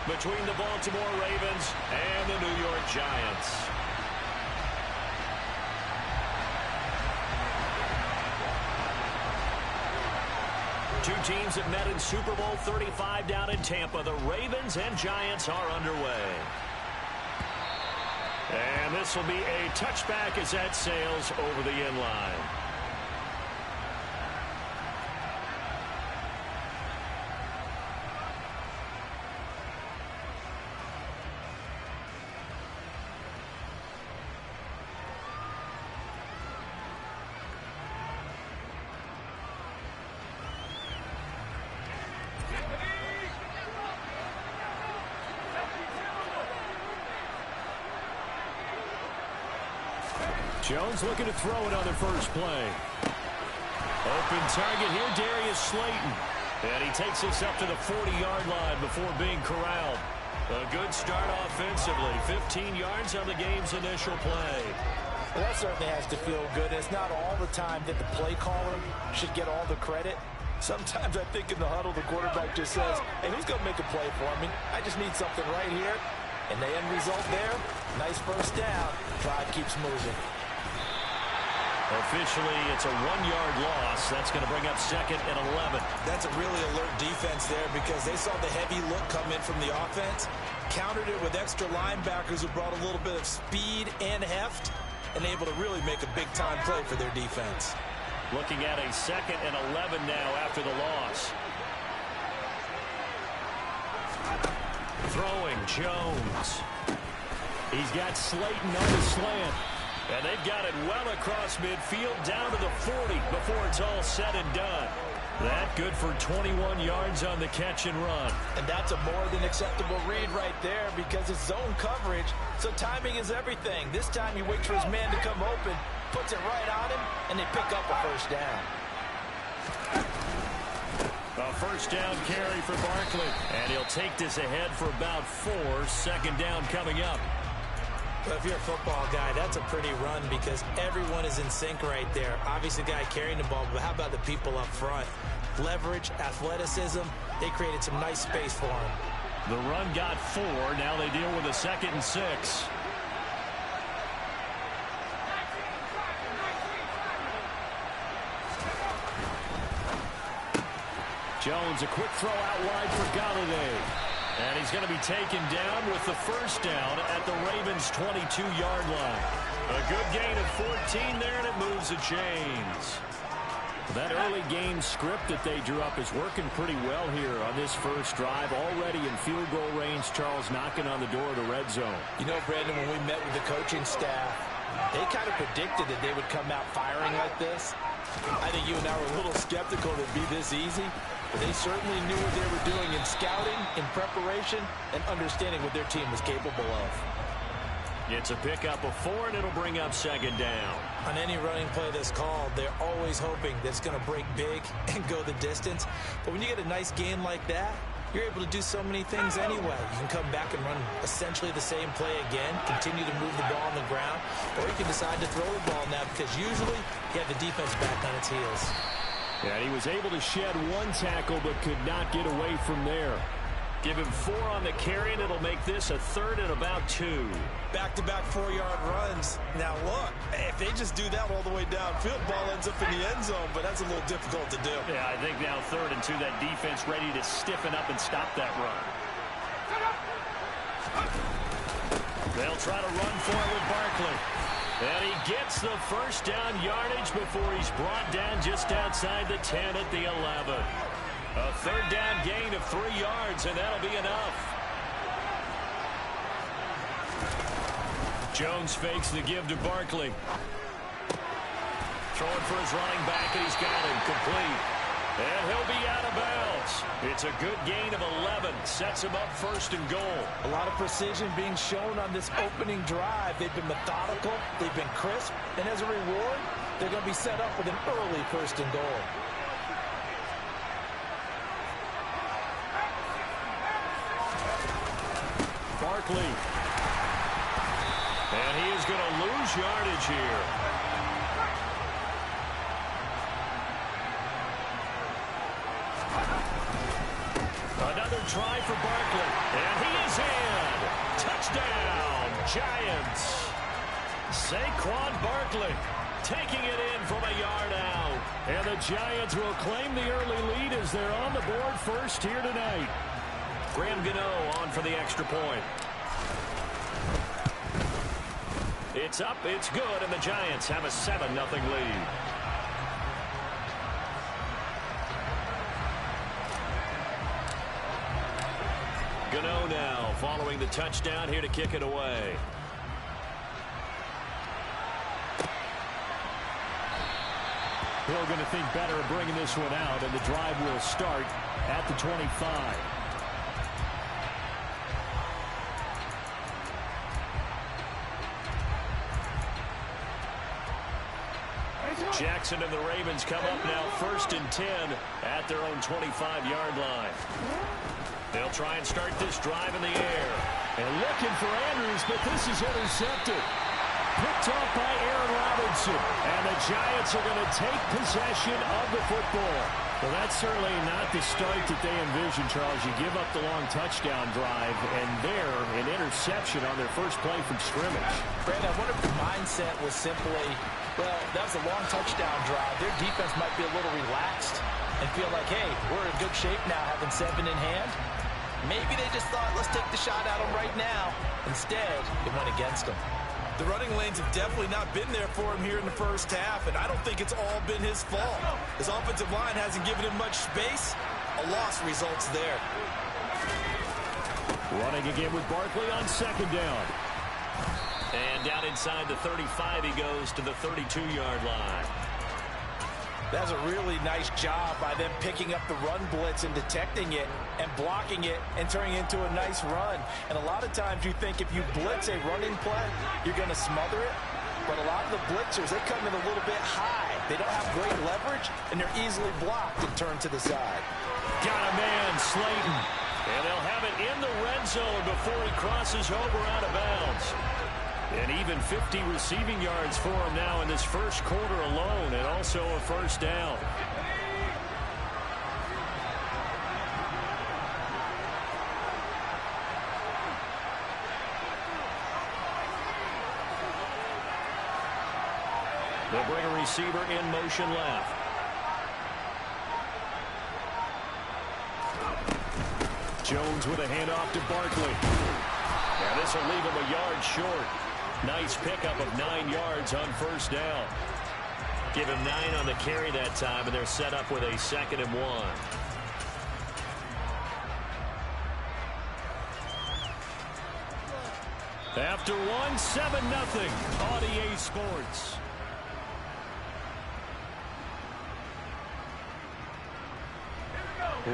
between the Baltimore Ravens and the New York Giants. Two teams that met in Super Bowl 35 down in Tampa. The Ravens and Giants are underway. And this will be a touchback as that sails over the end line. Jones looking to throw it on the first play. Open target here, Darius Slayton. And he takes this up to the 40-yard line before being corralled. A good start offensively. 15 yards on the game's initial play. Well, that certainly has to feel good. It's not all the time that the play caller should get all the credit. Sometimes I think in the huddle, the quarterback just says, hey, who's going to make a play for me? I just need something right here. And the end result there, nice first down. Drive keeps moving. Officially, it's a 1-yard loss. That's going to bring up 2nd and 11. That's a really alert defense there because they saw the heavy look come in from the offense, countered it with extra linebackers who brought a little bit of speed and heft, and able to really make a big-time play for their defense. Looking at a 2nd and 11 now after the loss. Throwing, Jones. He's got Slayton on the slant. And they've got it well across midfield down to the 40 before it's all said and done. That good for 21 yards on the catch and run. And that's a more than acceptable read right there because it's zone coverage, so timing is everything. This time he waits for his man to come open, puts it right on him, and they pick up a first down. A first down carry for Barkley. And he'll take this ahead for about 4. 2nd down coming up. Well, if you're a football guy, that's a pretty run because everyone is in sync right there. Obviously, the guy carrying the ball, but how about the people up front? Leverage, athleticism, they created some nice space for him. The run got 4. Now they deal with a 2nd and 6. Jones, a quick throw out wide for Galladay. And he's going to be taken down with the first down at the Ravens' 22-yard line. A good gain of 14 there, and it moves the chains. That early game script that they drew up is working pretty well here on this first drive. Already in field goal range, Charles knocking on the door of the red zone. You know, Brandon, when we met with the coaching staff, they kind of predicted that they would come out firing like this. I think you and I were a little skeptical that it'd be this easy. But they certainly knew what they were doing in scouting, in preparation, and understanding what their team was capable of. It's a pickup of 4, and it'll bring up 2nd down. On any running play that's called, they're always hoping that it's going to break big and go the distance. But when you get a nice gain like that, you're able to do so many things anyway. You can come back and run essentially the same play again, continue to move the ball on the ground, or you can decide to throw the ball now because usually you have the defense back on its heels. Yeah, he was able to shed 1 tackle but could not get away from there. Give him 4 on the carry, and it'll make this a 3rd and about 2. Back-to-back 4-yard runs. Now, look, if they just do that all the way downfield, ball ends up in the end zone, but that's a little difficult to do. Yeah, I think now 3rd and 2, that defense ready to stiffen up and stop that run. They'll try to run for it with Barkley. And he gets the first down yardage before he's brought down just outside the 10 at the 11. A 3rd down gain of 3 yards, and that'll be enough. Jones fakes the give to Barkley. Throwing for his running back, and he's got him complete. And he'll be out of bounds. It's a good gain of 11. Sets him up 1st and goal. A lot of precision being shown on this opening drive. They've been methodical. They've been crisp. And as a reward, they're going to be set up with an early 1st and goal. Barkley. And he is going to lose yardage here. Another try for Barkley. And he Giants. Saquon Barkley taking it in from a yard out. And the Giants will claim the early lead as they're on the board first here tonight. Graham Gano on for the extra point. It's up, it's good, and the Giants have a 7-0 lead. Gano now following the touchdown here to kick it away. Hill going to think better of bringing this one out, and the drive will start at the 25. Jackson and the Ravens come up now 1st and 10 at their own 25-yard line. They'll try and start this drive in the air. And looking for Andrews, but this is intercepted. Picked off by Aaron Robinson. And the Giants are going to take possession of the football. Well, that's certainly not the start that they envisioned, Charles. You give up the long touchdown drive, and there, an interception on their first play from scrimmage. Brandon, I wonder if the mindset was simply, well, that was a long touchdown drive. Their defense might be a little relaxed and feel like, hey, we're in good shape now, having 7 in hand. Maybe they just thought, let's take the shot at them right now. Instead, it went against them. The running lanes have definitely not been there for him here in the first half, and I don't think it's all been his fault. His offensive line hasn't given him much space. A loss results there. Running again with Barkley on 2nd down. And down inside the 35, he goes to the 32-yard line. That's a really nice job by them picking up the run blitz and detecting it and blocking it and turning it into a nice run. And a lot of times you think if you blitz a running play, you're going to smother it. But a lot of the blitzers, they come in a little bit high. They don't have great leverage, and they're easily blocked and turned to the side. Got a man, Slayton. And they'll have it in the red zone before he crosses over out of bounds. And even 50 receiving yards for him now in this first quarter alone, and also a first down. They'll bring a receiver in motion left. Jones with a handoff to Barkley. And this will leave him a yard short. Nice pickup of 9 yards on first down. Give him 9 on the carry that time, and they're set up with a 2nd and 1. After one, 7-0 on EA Sports.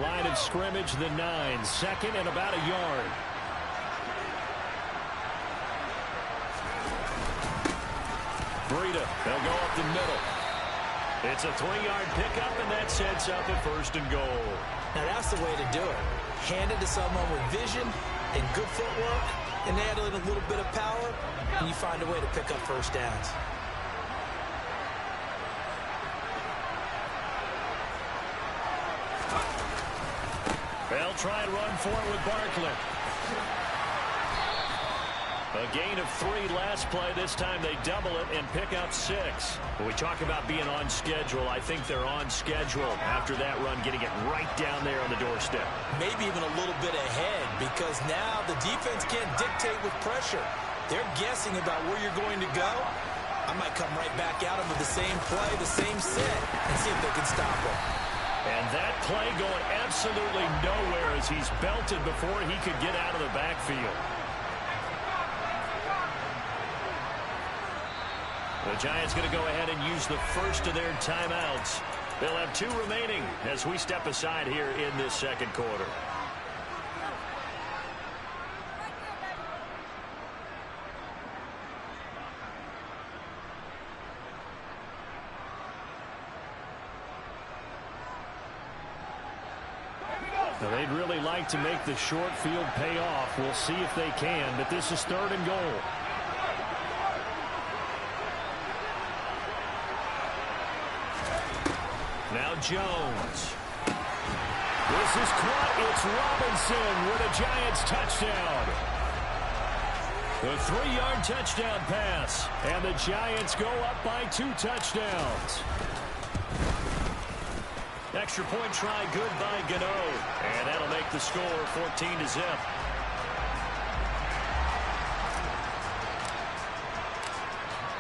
Line of scrimmage, the 9. 2nd and about a yard. Breida, they'll go up the middle. It's a 3-yard pickup, and that sets up a 1st and goal. Now that's the way to do it. Hand it to someone with vision and good footwork, and add in a little bit of power, and you find a way to pick up first downs. They'll try and run for it with Barkley. A gain of 3 last play. This time they double it and pick up 6. When we talk about being on schedule, I think they're on schedule after that run, getting it right down there on the doorstep. Maybe even a little bit ahead, because now the defense can't dictate with pressure. They're guessing about where you're going to go. I might come right back at them with the same play, the same set, and see if they can stop them. And that play going absolutely nowhere as he's belted before he could get out of the backfield. The Giants going to go ahead and use the first of their timeouts. They'll have 2 remaining as we step aside here in this second quarter. Now, they'd really like to make the short field pay off. We'll see if they can, but this is 3rd and goal. Now Jones. This is caught. It's Robinson with a Giants touchdown. The 3-yard touchdown pass. And the Giants go up by 2 touchdowns. Extra point try good by Gano. And that'll make the score 14-0.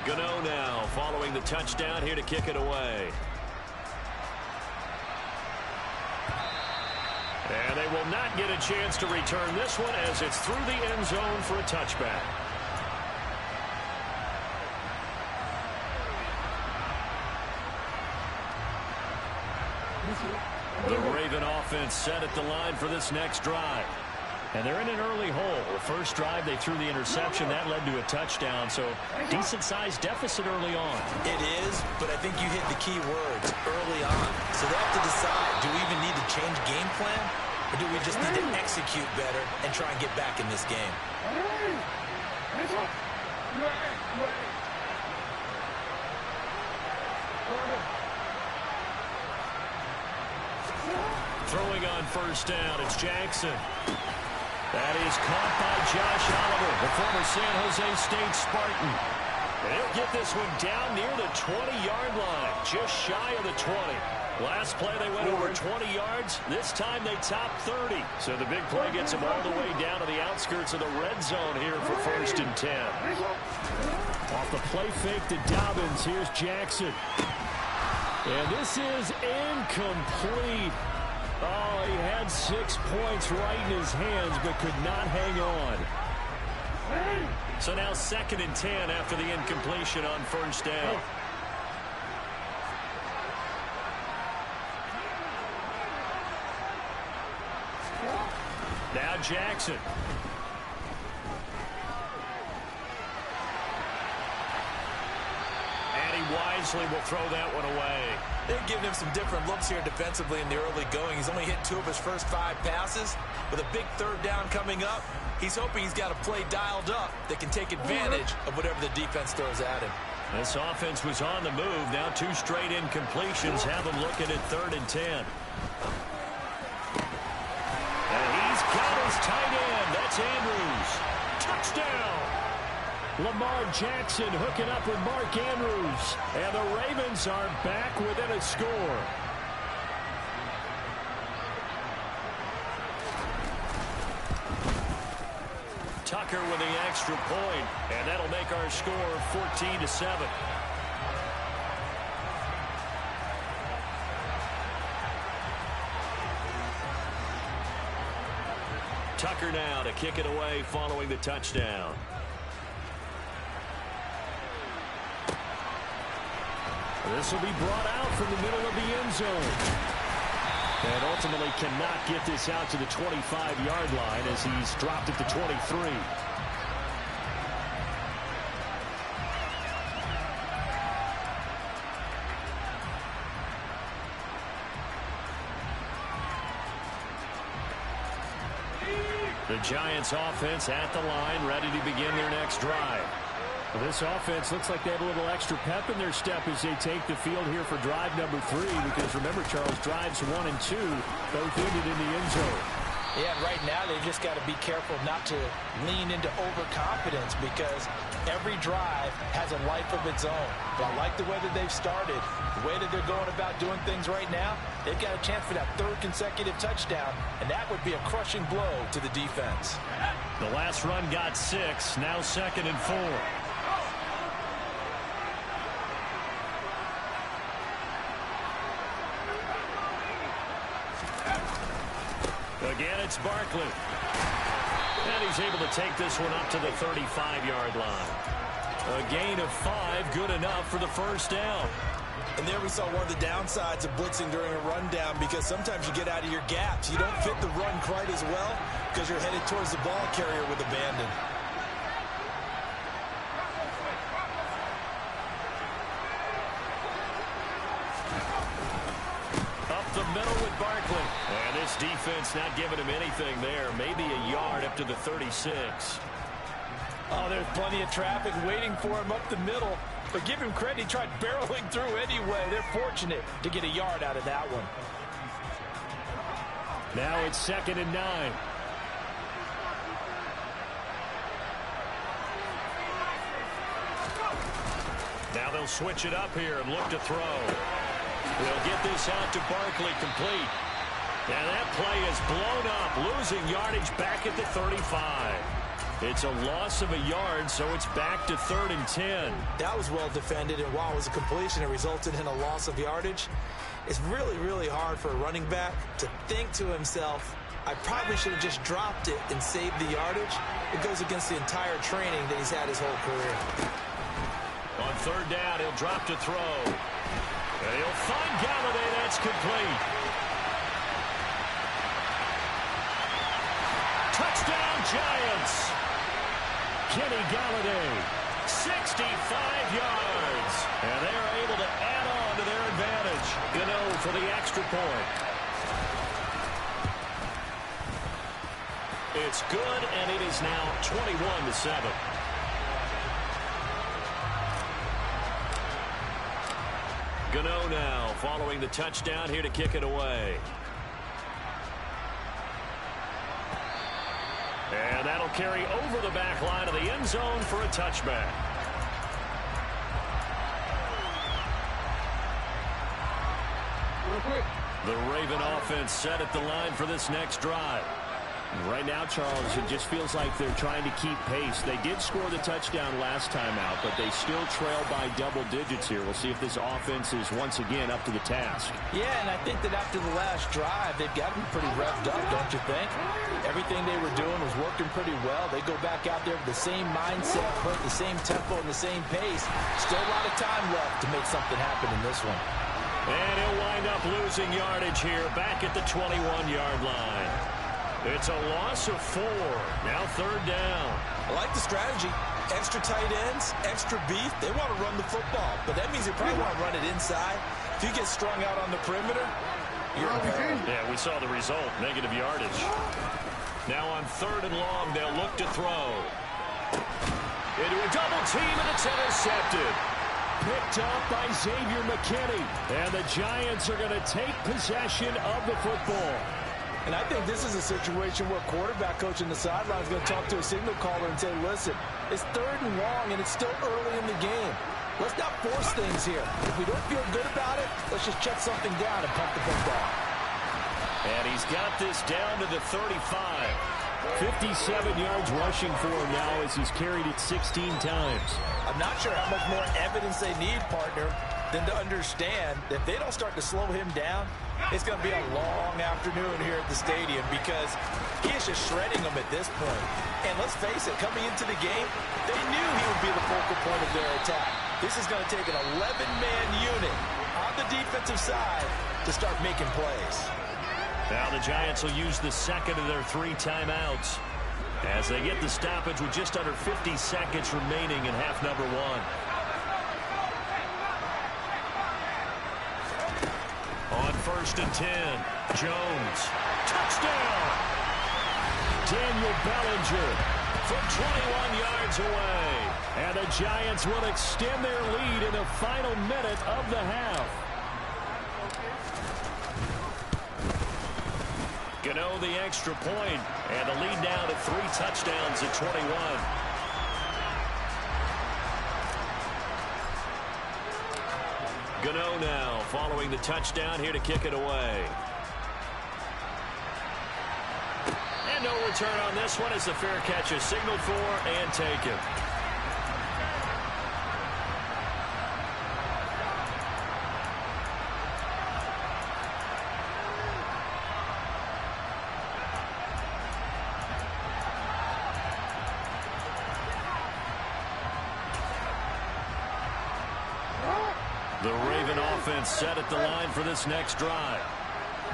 Gano now following the touchdown here to kick it away. And they will not get a chance to return this one as it's through the end zone for a touchback. The Raven offense set at the line for this next drive. And they're in an early hole. The first drive, they threw the interception. That led to a touchdown, so decent-sized deficit early on. It is, but I think you hit the key words, early on. So they have to decide, do we even need to change game plan, or do we just need to execute better and try and get back in this game? Throwing on first down, it's Jackson. That is caught by Josh Oliver, the former San Jose State Spartan. And he'll get this one down near the 20-yard line, just shy of the 20. Last play, they went over 20 yards. This time, they topped 30. So the big play gets them all the way down to the outskirts of the red zone here for 1st and 10. Off the play fake to Dobbins, here's Jackson. And this is incomplete. Oh, he had 6 points right in his hands, but could not hang on. So now 2nd and 10 after the incompletion on first down. Now Jackson. And he wisely will throw that one away. They're giving him some different looks here defensively in the early going. He's only hit 2 of his first 5 passes. With a big 3rd down coming up, he's hoping he's got a play dialed up that can take advantage of whatever the defense throws at him. This offense was on the move. Now 2 straight incompletions have him looking at 3rd and 10. And he's got his tight end. That's Andrews. Touchdown! Lamar Jackson hooking up with Mark Andrews. And the Ravens are back within a score. Tucker with the extra point, and that'll make our score 14-7. Tucker now to kick it away following the touchdown. This will be brought out from the middle of the end zone. And ultimately cannot get this out to the 25-yard line as he's dropped at the 23. The Giants offense at the line, ready to begin their next drive. Well, this offense looks like they have a little extra pep in their step as they take the field here for drive number 3. Because remember, Charles, drives 1 and 2 both ended in the end zone. Yeah, right now they just got to be careful not to lean into overconfidence because every drive has a life of its own. But I like the way that they've started, the way that they're going about doing things right now. They've got a chance for that 3rd consecutive touchdown, and that would be a crushing blow to the defense. The last run got 6, now 2nd and 4. Again, it's Barkley. And he's able to take this one up to the 35-yard line. A gain of 5, good enough for the first down. And there we saw one of the downsides of blitzing during a rundown because sometimes you get out of your gaps. You don't fit the run quite as well because you're headed towards the ball carrier with abandon. The middle with Barkley. And this defense not giving him anything there. Maybe a yard up to the 36. Oh, there's plenty of traffic waiting for him up the middle. But give him credit, he tried barreling through anyway. They're fortunate to get a yard out of that one. Now it's 2nd and 9. Now they'll switch it up here and look to throw. They'll get this out to Barkley, complete. And that play is blown up, losing yardage back at the 35. It's a loss of a yard, so it's back to 3rd and 10. That was well defended, and while it was a completion, it resulted in a loss of yardage. It's really, really hard for a running back to think to himself, I probably should have just dropped it and saved the yardage. It goes against the entire training that he's had his whole career. On 3rd down, he'll drop to throw. And he'll find Galladay. That's complete. Touchdown, Giants. Kenny Galladay, 65 yards. And they're able to add on to their advantage. Gano for the extra point. It's good, and it is now 21-7. Gano now following the touchdown here to kick it away. And that'll carry over the back line of the end zone for a touchback. The Raven offense set at the line for this next drive. Right now, Charles, it just feels like they're trying to keep pace. They did score the touchdown last time out, but they still trail by double digits here. We'll see if this offense is once again up to the task. Yeah, and I think that after the last drive, they've got to be pretty revved up, don't you think? Everything they were doing was working pretty well. They go back out there with the same mindset, put the same tempo and the same pace. Still a lot of time left to make something happen in this one. And he'll wind up losing yardage here back at the 21-yard line. It's a loss of 4. Now 3rd down. I like the strategy. Extra tight ends, extra beef. They want to run the football, but that means they probably want to run it inside. If you get strung out on the perimeter, you're in peril. Yeah, we saw the result, negative yardage. Now on 3rd and long, they'll look to throw. Into a double team, and it's intercepted. Picked up by Xavier McKinney. And the Giants are going to take possession of the football. And I think this is a situation where quarterback coach in the sideline is going to talk to a signal caller and say, listen, it's 3rd and long, and it's still early in the game. Let's not force things here. If we don't feel good about it, let's just check something down and punt the football. And he's got this down to the 35. 57 yards rushing for him now as he's carried it 16 times. I'm not sure how much more evidence they need, partner, than to understand that if they don't start to slow him down, it's going to be a long afternoon here at the stadium because he is just shredding them at this point. And let's face it, coming into the game, they knew he would be the focal point of their attack. This is going to take an 11-man unit on the defensive side to start making plays. Now the Giants will use the second of their 3 timeouts as they get the stoppage with just under 50 seconds remaining in half number 1. On 1st and 10, Jones. Touchdown! Daniel Bellinger from 21 yards away. And the Giants will extend their lead in the final minute of the half. Gano the extra point, and the lead now to 3 touchdowns at 21. Gano now following the touchdown here to kick it away. And no return on this one as the fair catch is signaled for and taken. The Raven offense set at the line for this next drive.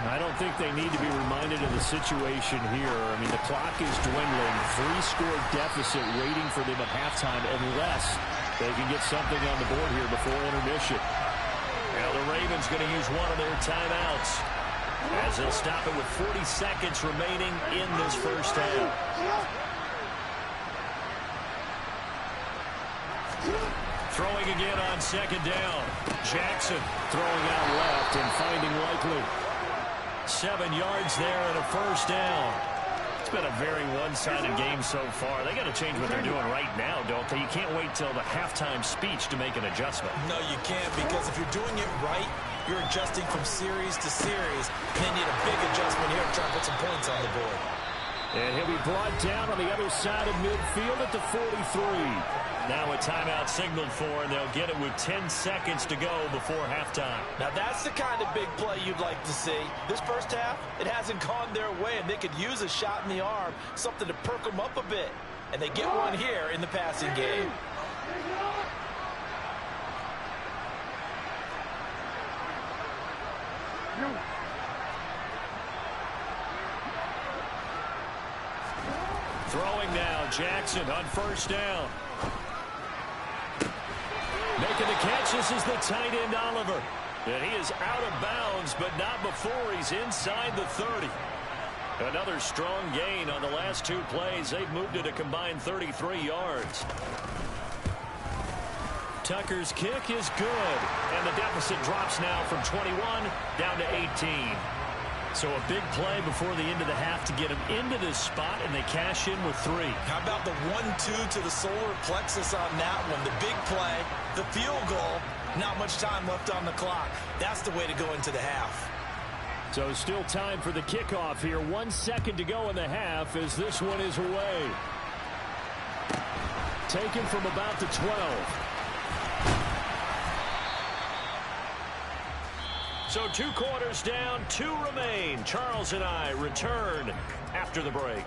I don't think they need to be reminded of the situation here. I mean, the clock is dwindling. 3-score deficit waiting for them at halftime unless they can get something on the board here before intermission. Now the Ravens going to use one of their timeouts as they'll stop it with 40 seconds remaining in this first half. Throwing again on 2nd down. Jackson throwing out left and finding Likely. 7 yards there and a 1st down. It's been a very one-sided game so far. They got to change what they're doing right now, don't they? You can't wait till the halftime speech to make an adjustment. No, you can't, because if you're doing it right, you're adjusting from series to series. And they need a big adjustment here to try and put some points on the board. And he'll be brought down on the other side of midfield at the 43. Now a timeout signaled for, and they'll get it with 10 seconds to go before halftime. Now that's the kind of big play you'd like to see. This first half, it hasn't gone their way, and they could use a shot in the arm, something to perk them up a bit. And they get one here in the passing game. Throwing now, Jackson on first down. Making the catch, this is the tight end, Oliver. And he is out of bounds, but not before he's inside the 30. Another strong gain on the last two plays. They've moved it a combined 33 yards. Tucker's kick is good. And the deficit drops now from 21 down to 18. So a big play before the end of the half to get him into this spot, and they cash in with 3. How about the 1-2 to the solar plexus on that one? The big play, the field goal, not much time left on the clock. That's the way to go into the half. So still time for the kickoff here. 1 second to go in the half as this one is away. Taken from about the 12. So 2 quarters down, 2 remain. Charles and I return after the break.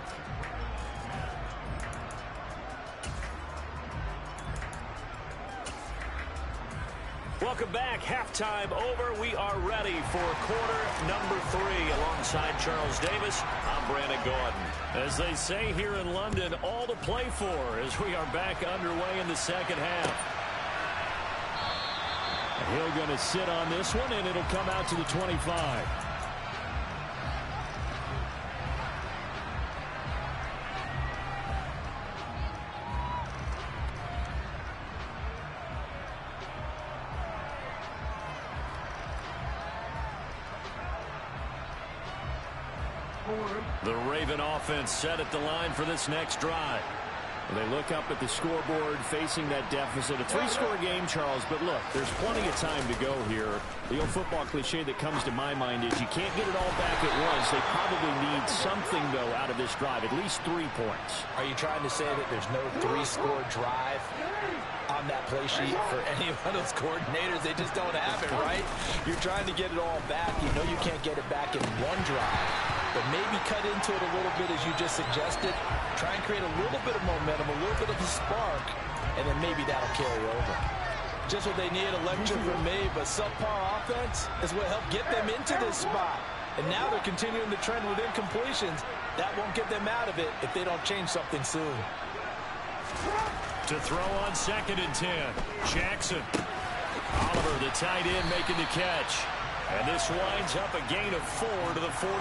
Welcome back. Halftime over. We are ready for quarter number 3. Alongside Charles Davis, I'm Brandon Gordon. As they say here in London, all to play for as we are back underway in the second half. Hill going to sit on this one, and it'll come out to the 25. The Raven offense set at the line for this next drive. They look up at the scoreboard facing that deficit. A 3-score game, Charles, but look, there's plenty of time to go here. The old football cliche that comes to my mind is you can't get it all back at once. They probably need something, though, out of this drive, at least 3 points. Are you trying to say that there's no 3-score drive on that play sheet for any one of those coordinators? They just don't have it, right? You're trying to get it all back. You know you can't get it back in one drive. But maybe cut into it a little bit, as you just suggested. Try and create a little bit of momentum, a little bit of a spark, and then maybe that'll carry over. Just what they need, a lecture from me, but subpar offense is what helped get them into this spot. And now they're continuing the trend with incompletions. That won't get them out of it if they don't change something soon. To throw on 2nd and 10, Jackson. Oliver, the tight end, making the catch. And this winds up a gain of 4 to the 41.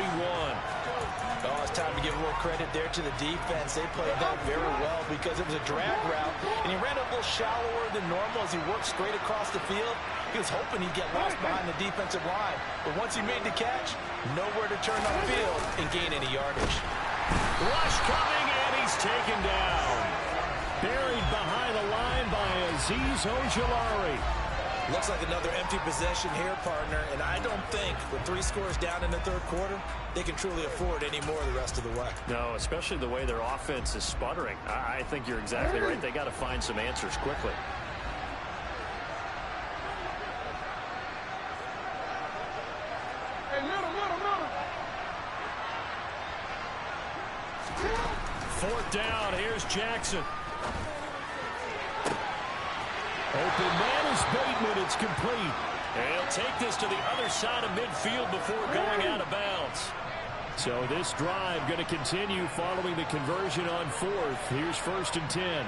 Oh, it's time to give more credit there to the defense. They played that very well because it was a drag route, and he ran a little shallower than normal as he worked straight across the field. He was hoping he'd get lost behind the defensive line. But once he made the catch, nowhere to turn upfield and gain any yardage. Rush coming, and he's taken down. Buried behind the line by Azeez Ojulari. Looks like another empty possession here, partner, and I don't think with 3 scores down in the 3rd quarter, they can truly afford any more the rest of the way. No, especially the way their offense is sputtering. I think you're exactly right. They got to find some answers quickly. Fourth down, here's Jackson. Open man is Bateman. It's complete. And he'll take this to the other side of midfield before going out of bounds. So this drive going to continue following the conversion on 4th. Here's 1st and 10.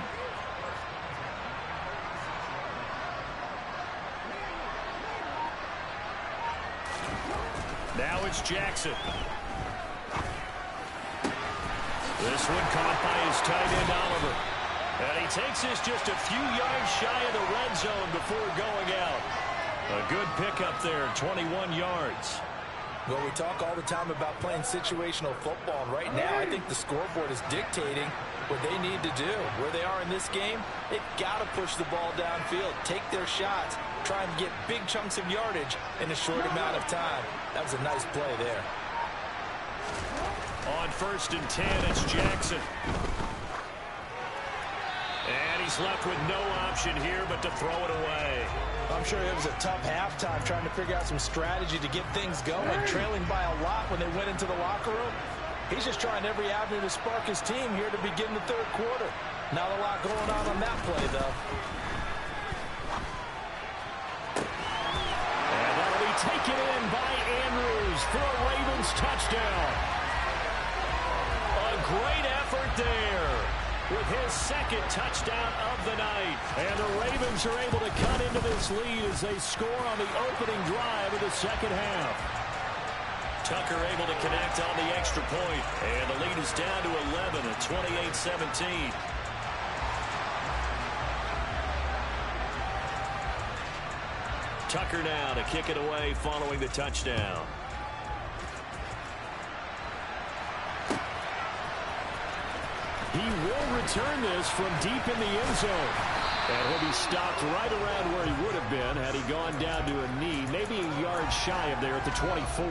Now it's Jackson. This one caught by his tight end, Oliver. And he takes this just a few yards shy of the red zone before going out. A good pickup there, 21 yards. Well, we talk all the time about playing situational football, and right now I think the scoreboard is dictating what they need to do. Where they are in this game, they've got to push the ball downfield, take their shots, try and get big chunks of yardage in a short amount of time. That was a nice play there. On 1st and 10, it's Jackson. And he's left with no option here but to throw it away. I'm sure it was a tough halftime trying to figure out some strategy to get things going, trailing by a lot when they went into the locker room. He's just trying every avenue to spark his team here to begin the third quarter. Not a lot going on that play, though. And that'll be taken in by Andrews for a Ravens touchdown. A great effort there with his second touchdown of the night. And the Ravens are able to cut into this lead as they score on the opening drive of the second half. Tucker able to connect on the extra point. And the lead is down to 11 at 28-17. Tucker now to kick it away following the touchdown. He will return this from deep in the end zone. And he'll be stopped right around where he would have been had he gone down to a knee, maybe a yard shy of there at the 24.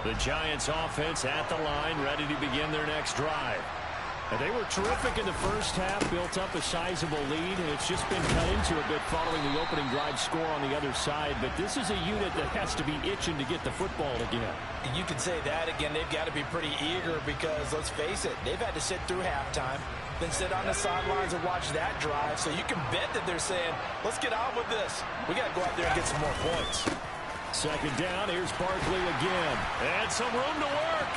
The Giants offense at the line, ready to begin their next drive. And they were terrific in the first half, built up a sizable lead, and it's just been cut into a bit following the opening drive score on the other side. But this is a unit that has to be itching to get the football again. You can say that again. They've got to be pretty eager because, let's face it, they've had to sit through halftime, then sit on the sidelines and watch that drive. So you can bet that they're saying, let's get on with this. We got to go out there and get some more points. Second down, here's Barkley again. And some room to work.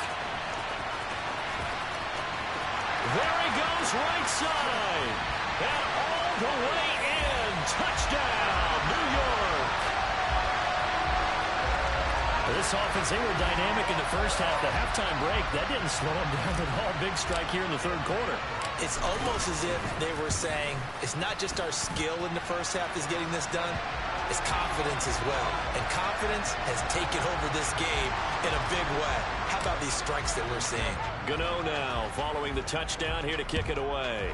There he goes, right side. And all the way in. Touchdown, New York. This offense, they were dynamic in the first half. The halftime break, that didn't slow them down at all. Big strike here in the third quarter. It's almost as if they were saying, it's not just our skill in the first half that's getting this done. It's confidence as well. And confidence has taken over this game in a big way. How about these strikes that we're seeing? Gano now following the touchdown here to kick it away.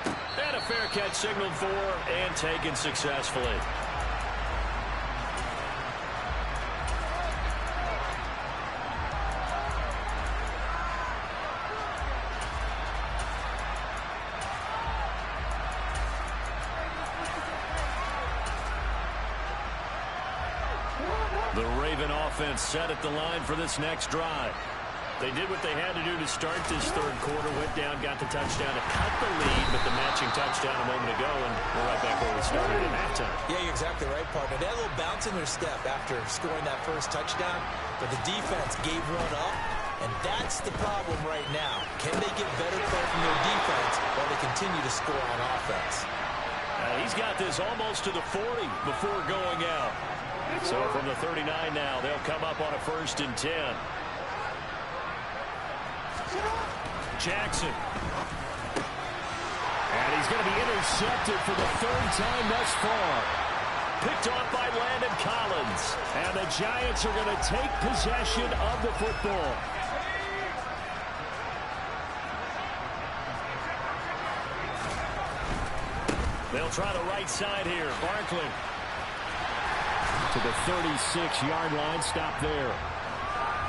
And a fair catch signaled for and taken successfully. The Raven offense set at the line for this next drive. They did what they had to do to start this third quarter. Went down, got the touchdown to cut the lead, but the matching touchdown a moment ago, and we're right back where we started at halftime. Yeah, you're exactly right, partner. They had a little bounce in their step after scoring that first touchdown, but the defense gave one up, and that's the problem right now. Can they get better play from their defense while they continue to score on offense? He's got this almost to the 40 before going out. So from the 39 now, they'll come up on a 1st and 10. Jackson. And he's going to be intercepted for the third time thus far. Picked off by Landon Collins. And the Giants are going to take possession of the football. They'll try the right side here. Barkley. To the 36-yard line. Stop there.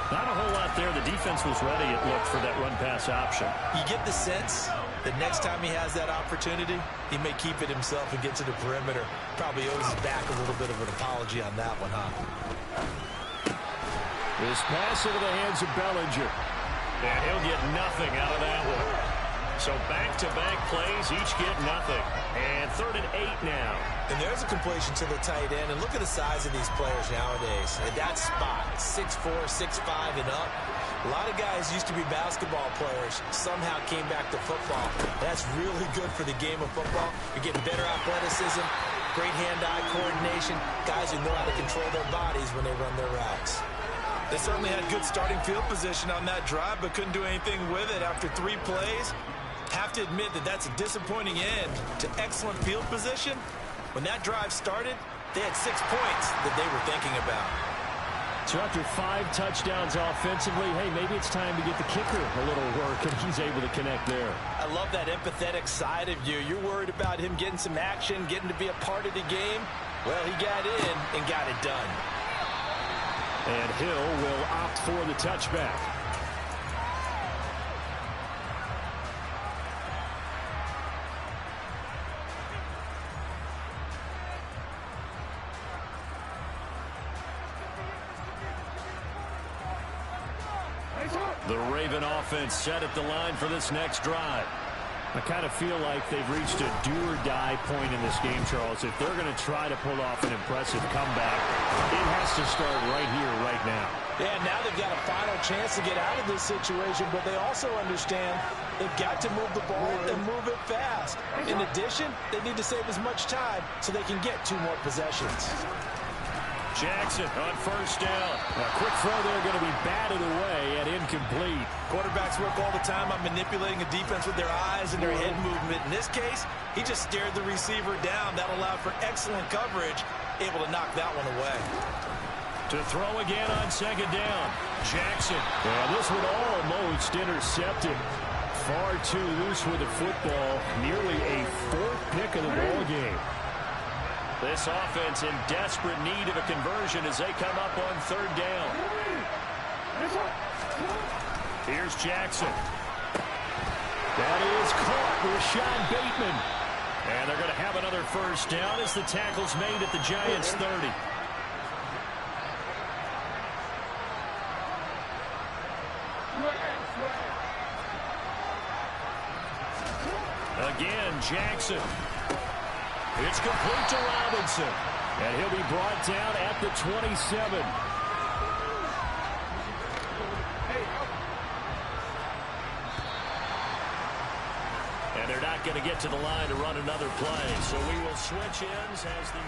Not a whole lot there. The defense was ready, it looked, for that run-pass option. You get the sense that next time he has that opportunity, he may keep it himself and get to the perimeter. Probably owes his back a little bit of an apology on that one, huh? This pass into the hands of Bellinger. And he'll get nothing out of that one. So back-to-back plays, each get nothing. And 3rd and 8 now. And there's a completion to the tight end. And look at the size of these players nowadays. At that spot, 6'4", 6'5", and up. A lot of guys used to be basketball players, somehow came back to football. That's really good for the game of football. You're getting better athleticism, great hand-eye coordination, guys who know how to control their bodies when they run their routes. They certainly had good starting field position on that drive, but couldn't do anything with it after 3 plays. Have to admit that that's a disappointing end to excellent field position. When that drive started, they had 6 points that they were thinking about. So after 5 touchdowns offensively, hey, maybe it's time to get the kicker a little work, and he's able to connect there. I love that empathetic side of you. You're worried about him getting some action, getting to be a part of the game. Well, he got in and got it done. And Hill will opt for the touchback. The Raven offense set at the line for this next drive. I kind of feel like they've reached a do-or-die point in this game, Charles. If they're going to try to pull off an impressive comeback, it has to start right here, right now. Yeah, now they've got a final chance to get out of this situation, but they also understand they've got to move the ball and move it fast. In addition, they need to save as much time so they can get 2 more possessions. Jackson on first down. A quick throw there going to be batted away and incomplete. Quarterbacks work all the time on manipulating a defense with their eyes and their head movement. In this case, he just stared the receiver down. That allowed for excellent coverage, able to knock that one away. To throw again on second down. Jackson. Well, this one almost intercepted. Far too loose with the football. Nearly a 4th pick of the ball game. This offense in desperate need of a conversion as they come up on 3rd down. Here's Jackson. That is caught. Rashad Bateman. And they're going to have another first down as the tackle's made at the Giants' 30. Again, Jackson. It's complete to Robinson. And he'll be brought down at the 27. And they're not going to get to the line to run another play. So we will switch ends as the...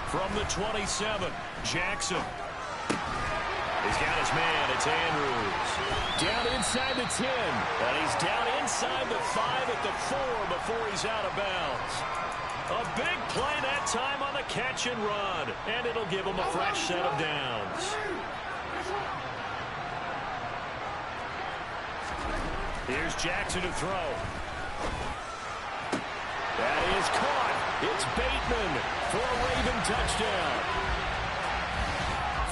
From the 27, Jackson. He's got his man. It's Andrews. Down inside the 10. And he's down inside the 5 at the 4 before he's out of bounds. A big play that time on the catch and run. And it'll give him a fresh set of downs. Here's Jackson to throw. That is caught. It's Bateman for a Raven touchdown.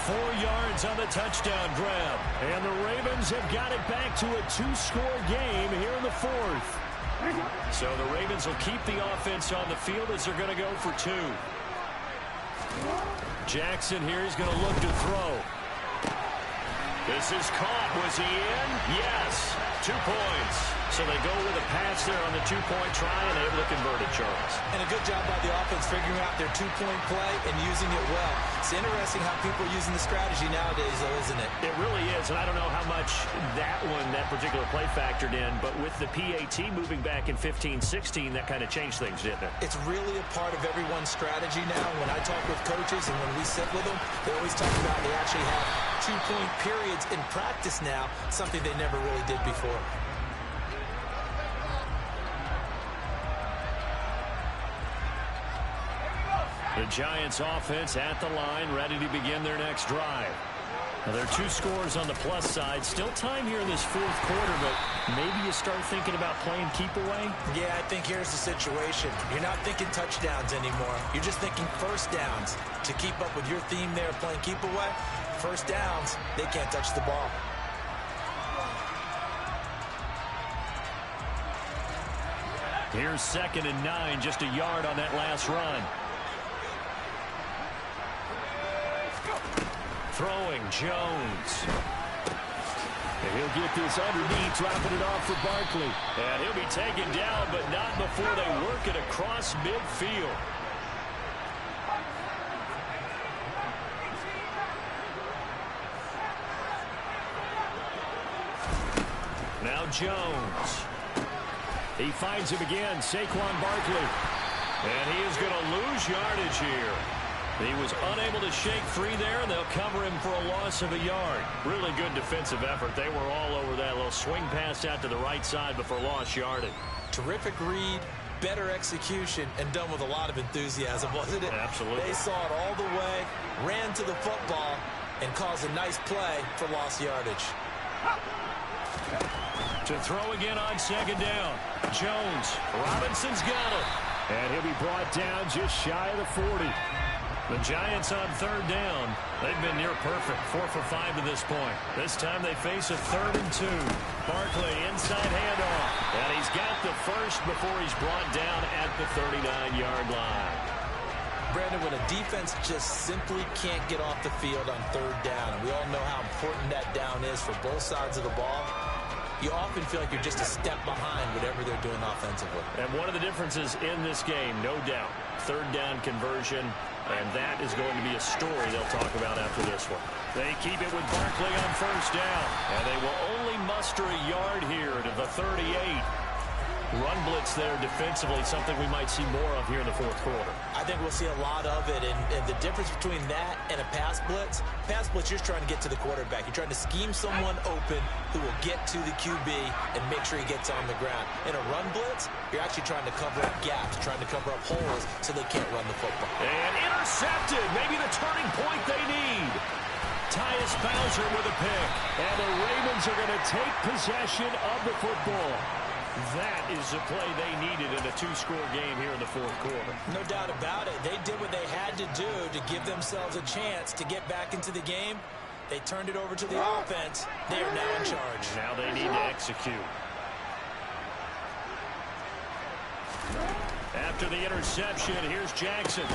4 yards on the touchdown grab. And the Ravens have got it back to a 2-score game here in the 4th. So the Ravens will keep the offense on the field as they're going to go for 2. Jackson here is going to look to throw. This is caught. Was he in? Yes. 2 points. So they go with a pass there on the 2-point try and able to convert it, Charles. And a good job by the offense figuring out their 2-point play and using it well. It's interesting how people are using the strategy nowadays, though, isn't it? It really is, and I don't know how much that particular play factored in, but with the PAT moving back in 15-16, that kind of changed things, didn't it? It's really a part of everyone's strategy now. When I talk with coaches and when we sit with them, they always talk about they actually have 2-point periods in practice now, something they never really did before. The Giants offense at the line, ready to begin their next drive. Now, there are 2 scores on the plus side. Still time here in this 4th quarter, but maybe you start thinking about playing keep away? Yeah, I think here's the situation. You're not thinking touchdowns anymore. You're just thinking first downs. To keep up with your theme there of playing keep away, first downs, they can't touch the ball. Here's 2nd and 9, just a yard on that last run. Throwing, Jones. And he'll get this underneath, dropping it off for Barkley. And he'll be taken down, but not before they work it across midfield. Now Now Jones. He finds him again, Saquon Barkley. And he is going to lose yardage here. He was unable to shake free there, and they'll cover him for a loss of a yard. Really good defensive effort. They were all over that little swing pass out to the right side, but for lost yardage. Terrific read, better execution, and done with a lot of enthusiasm, wasn't it? Absolutely. They saw it all the way, ran to the football, and caused a nice play for lost yardage. To throw again on second down. Jones. Robinson's got it. And he'll be brought down just shy of the 40. The Giants on third down. They've been near perfect, 4 for 5 to this point. This time they face a 3rd and 2. Barkley inside handoff. And he's got the first before he's brought down at the 39-yard line. Brandon, when a defense just simply can't get off the field on third down, and we all know how important that down is for both sides of the ball, you often feel like you're just a step behind whatever they're doing offensively. And one of the differences in this game, no doubt, third down conversion, and that is going to be a story they'll talk about after this one. They keep it with Barkley on first down, and they will only muster a yard here to the 38. Run blitz there defensively, something we might see more of here in the fourth quarter. I think we'll see a lot of it, and the difference between that and a pass blitz, you're trying to get to the quarterback. You're trying to scheme someone open who will get to the QB and make sure he gets on the ground. In a run blitz, you're actually trying to cover up gaps, trying to cover up holes so they can't run the football. And intercepted, maybe the turning point they need. Tyus Bowser with a pick, and the Ravens are going to take possession of the football. That is the play they needed in a 2-score game here in the fourth quarter. No doubt about it. They did what they had to do to give themselves a chance to get back into the game. They turned it over to the offense. They are now in charge. Now they need to execute. After the interception, here's Jackson.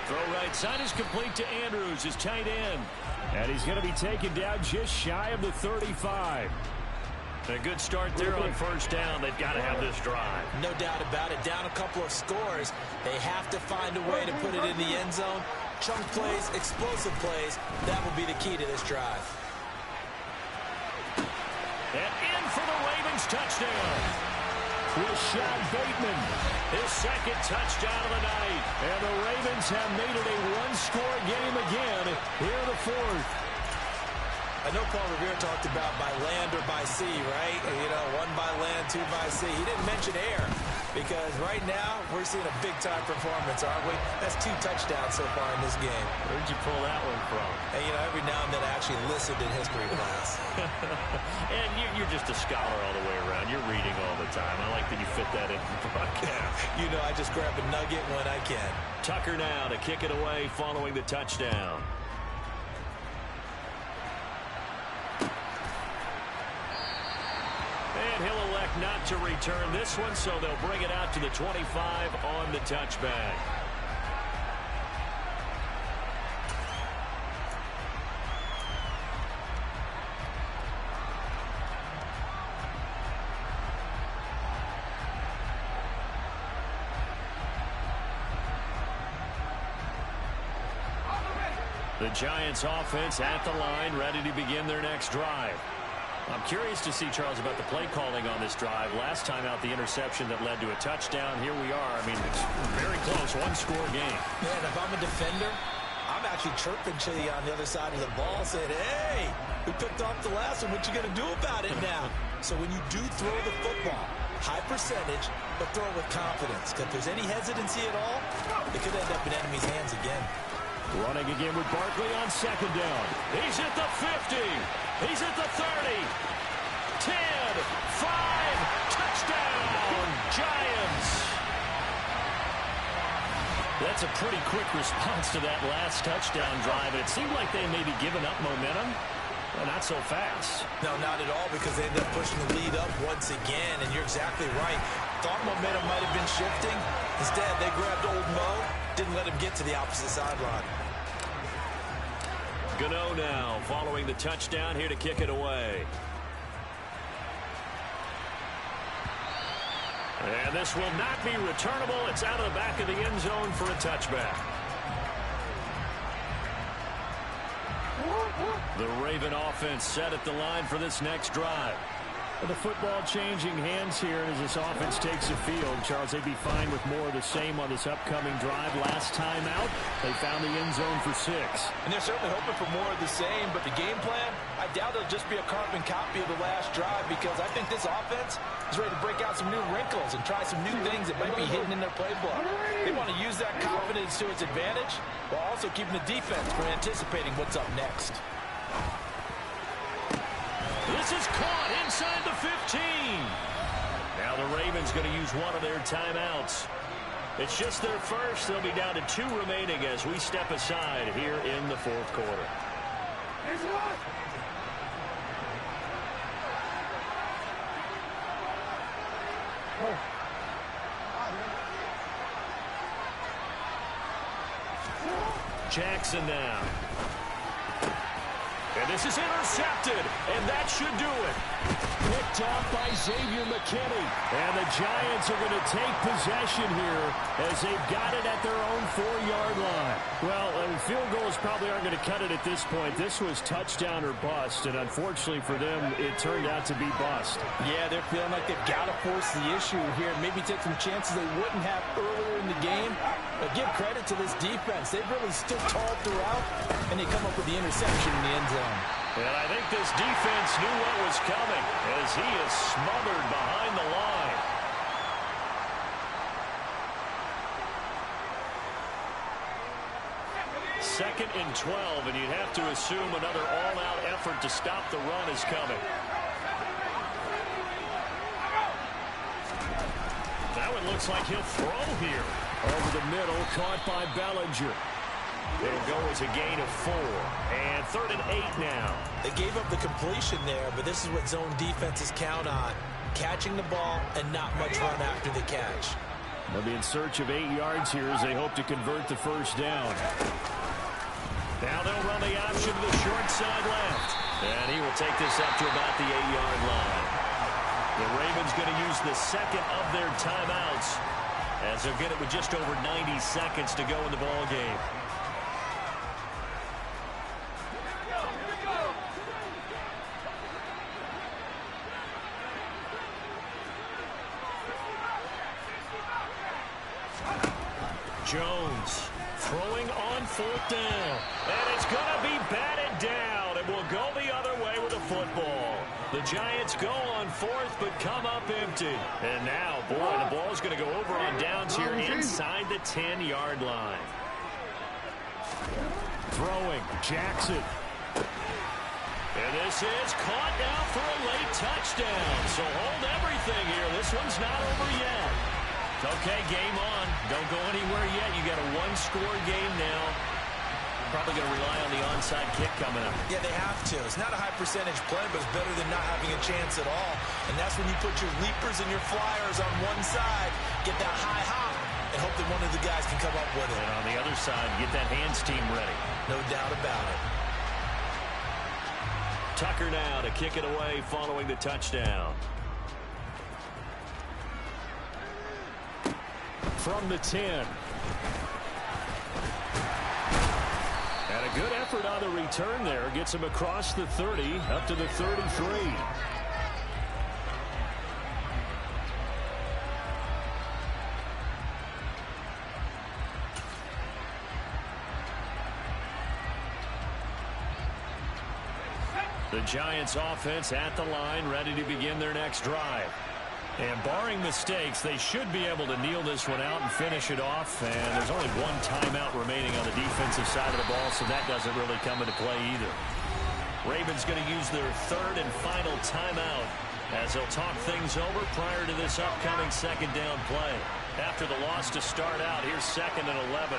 Throw right side is complete to Andrews, his tight end. And he's going to be taken down just shy of the 35. A good start there on first down. They've got to have this drive. No doubt about it. Down a couple of scores. They have to find a way to put it in the end zone. Chunk plays, explosive plays. That will be the key to this drive. And in for the Ravens touchdown. Rashad Bateman. His second touchdown of the night. And the Ravens have made it a 1-score game again here in the fourth. I know Paul Revere talked about by land or by sea, right? You know, 1 by land, 2 by sea. He didn't mention air because right now we're seeing a big-time performance, aren't we? That's 2 touchdowns so far in this game. Where'd you pull that one from? And, you know, every now and then I actually listened in history class. And you're just a scholar all the way around. You're reading all the time. I like that you fit that in the broadcast. You know, I just grab a nugget when I can. Tucker now to kick it away following the touchdown. And he'll elect not to return this one, so they'll bring it out to the 25 on the touchback. The Giants offense at the line, ready to begin their next drive. I'm curious to see, Charles, about the play calling on this drive. Last time out, the interception that led to a touchdown. Here we are. I mean, it's very close, 1-score game. Man, if I'm a defender, I'm actually chirping to you on the other side of the ball, saying, hey, we picked off the last one. What you going to do about it now? So when you do throw the football, high percentage, but throw it with confidence. Because if there's any hesitancy at all, it could end up in enemy's hands again. Running again with Barkley on second down. He's at the 50. He's at the 30. 10, 5, touchdown, Giants. That's a pretty quick response to that last touchdown drive. It seemed like they may be giving up momentum. Well, not so fast. No, not at all, because they ended up pushing the lead up once again, and you're exactly right. Thought momentum might have been shifting. Instead, they grabbed old Mo, didn't let him get to the opposite sideline. Gano now following the touchdown here to kick it away. And this will not be returnable. It's out of the back of the end zone for a touchback. The Raven offense set at the line for this next drive. The football changing hands here as this offense takes the field. Charles, they'd be fine with more of the same on this upcoming drive. Last time out, they found the end zone for 6. And they're certainly hoping for more of the same, but the game plan, I doubt it'll just be a carbon copy of the last drive, because I think this offense is ready to break out some new wrinkles and try some new things that might be hidden in their playbook. They want to use that confidence to its advantage while also keeping the defense from anticipating what's up next. This is caught inside the 15. Now the Ravens going to use one of their timeouts. It's just their first. They'll be down to 2 remaining as we step aside here in the 4th quarter. Jackson now. And this is intercepted, and that should do it. Picked off by Xavier McKinney. And the Giants are going to take possession here as they've got it at their own 4-yard line. Well, field goals probably aren't going to cut it at this point. This was touchdown or bust, and unfortunately for them, it turned out to be bust. Yeah, they're feeling like they've got to force the issue here. Maybe take some chances they wouldn't have earlier in the game. But give credit to this defense. They've really stood tall throughout, and they come up with the interception in the end zone. And I think this defense knew what was coming as he is smothered behind the line. Second and 12, and you'd have to assume another all-out effort to stop the run is coming. That one looks like he'll throw here. Over the middle, caught by Bellinger. It'll go as a gain of 4. And 3rd and 8 now. They gave up the completion there, but this is what zone defenses count on. Catching the ball and not much run after the catch. They'll be in search of 8 yards here as they hope to convert the first down. Now they'll run the option to the short side left. And he will take this up to about the 8-yard line. The Ravens going to use the second of their timeouts as they'll get it with just over 90 seconds to go in the ball game. Jones throwing on 4th down. And it's going to be batted down. It will go the other way with the football. The Giants go on 4th but come up empty. And now, boy, the ball's going to go over on downs here inside the 10-yard line. Throwing, Jackson. And this is caught now for a late touchdown. So hold everything here. This one's not over yet. Okay, game on. Don't go anywhere yet. You got a 1-score game now. Probably going to rely on the onside kick coming up. Yeah, they have to. It's not a high percentage play, but it's better than not having a chance at all. And that's when you put your leapers and your flyers on one side, get that high hop, and hope that one of the guys can come up with it. And on the other side, get that hands team ready. No doubt about it. Tucker now to kick it away following the touchdown. From the 10. And a good effort on the return there. Gets him across the 30, up to the 33. The Giants offense at the line, ready to begin their next drive. And barring mistakes, they should be able to kneel this one out and finish it off. And there's only one timeout remaining on the defensive side of the ball, so that doesn't really come into play either. Ravens going to use their 3rd and final timeout as they'll talk things over prior to this upcoming 2nd down play. After the loss to start out, here's 2nd and 11.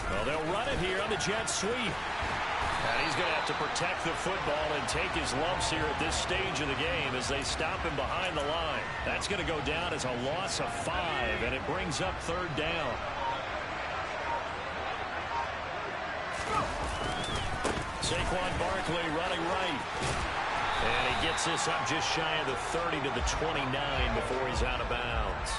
Well, they'll run it here on the jet sweep. And he's going to have to protect the football and take his lumps here at this stage of the game as they stop him behind the line. That's going to go down as a loss of 5, and it brings up 3rd down. Saquon Barkley running right. And he gets this up just shy of the 30 to the 29 before he's out of bounds.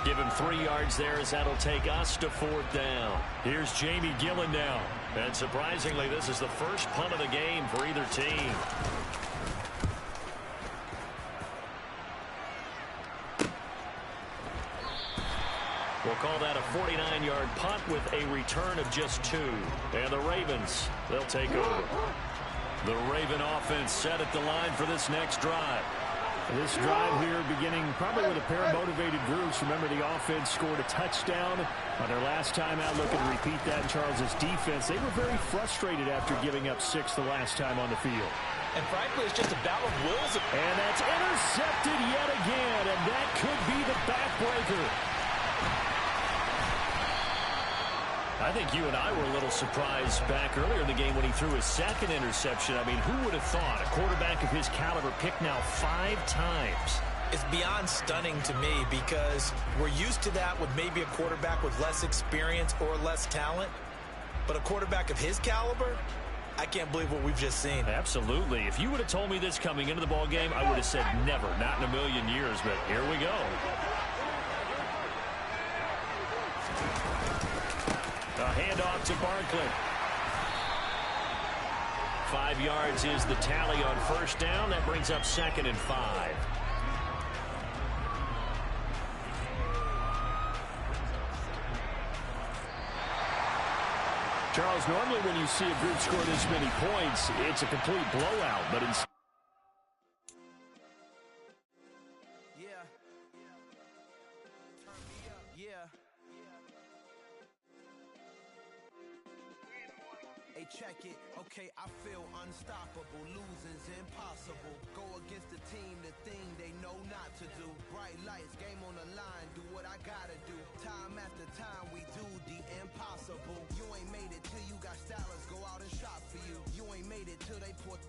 Give him 3 yards there as that'll take us to 4th down. Here's Jamie Gillen now. And surprisingly, this is the first punt of the game for either team. We'll call that a 49-yard punt with a return of just 2. And the Ravens, they'll take over. The Raven offense set at the line for this next drive. This drive here beginning probably with a pair of motivated groups. Remember, the offense scored a touchdown on their last time out. Looking to repeat that in Charles's defense. They were very frustrated after giving up 6 the last time on the field. And frankly, it's just a battle of wills. And that's intercepted yet again, and that could be the backbreaker. I think you and I were a little surprised back earlier in the game when he threw his second interception. I mean, who would have thought a quarterback of his caliber picked now 5 times? It's beyond stunning to me because we're used to that with maybe a quarterback with less experience or less talent. But a quarterback of his caliber, I can't believe what we've just seen. Absolutely. If you would have told me this coming into the ball game, I would have said never, not in a million years. But here we go. A handoff to Barkley. 5 yards is the tally on first down. That brings up 2nd and 5. Charles, normally when you see a group score this many points, it's a complete blowout. But instead, check it, okay, I feel unstoppable, losing's impossible, go against the team, the thing they know not to do, bright lights, game on the line, do what I gotta do, time after time we do the impossible, you ain't made it till you got stylers, go out and shop for you, you ain't made it till they put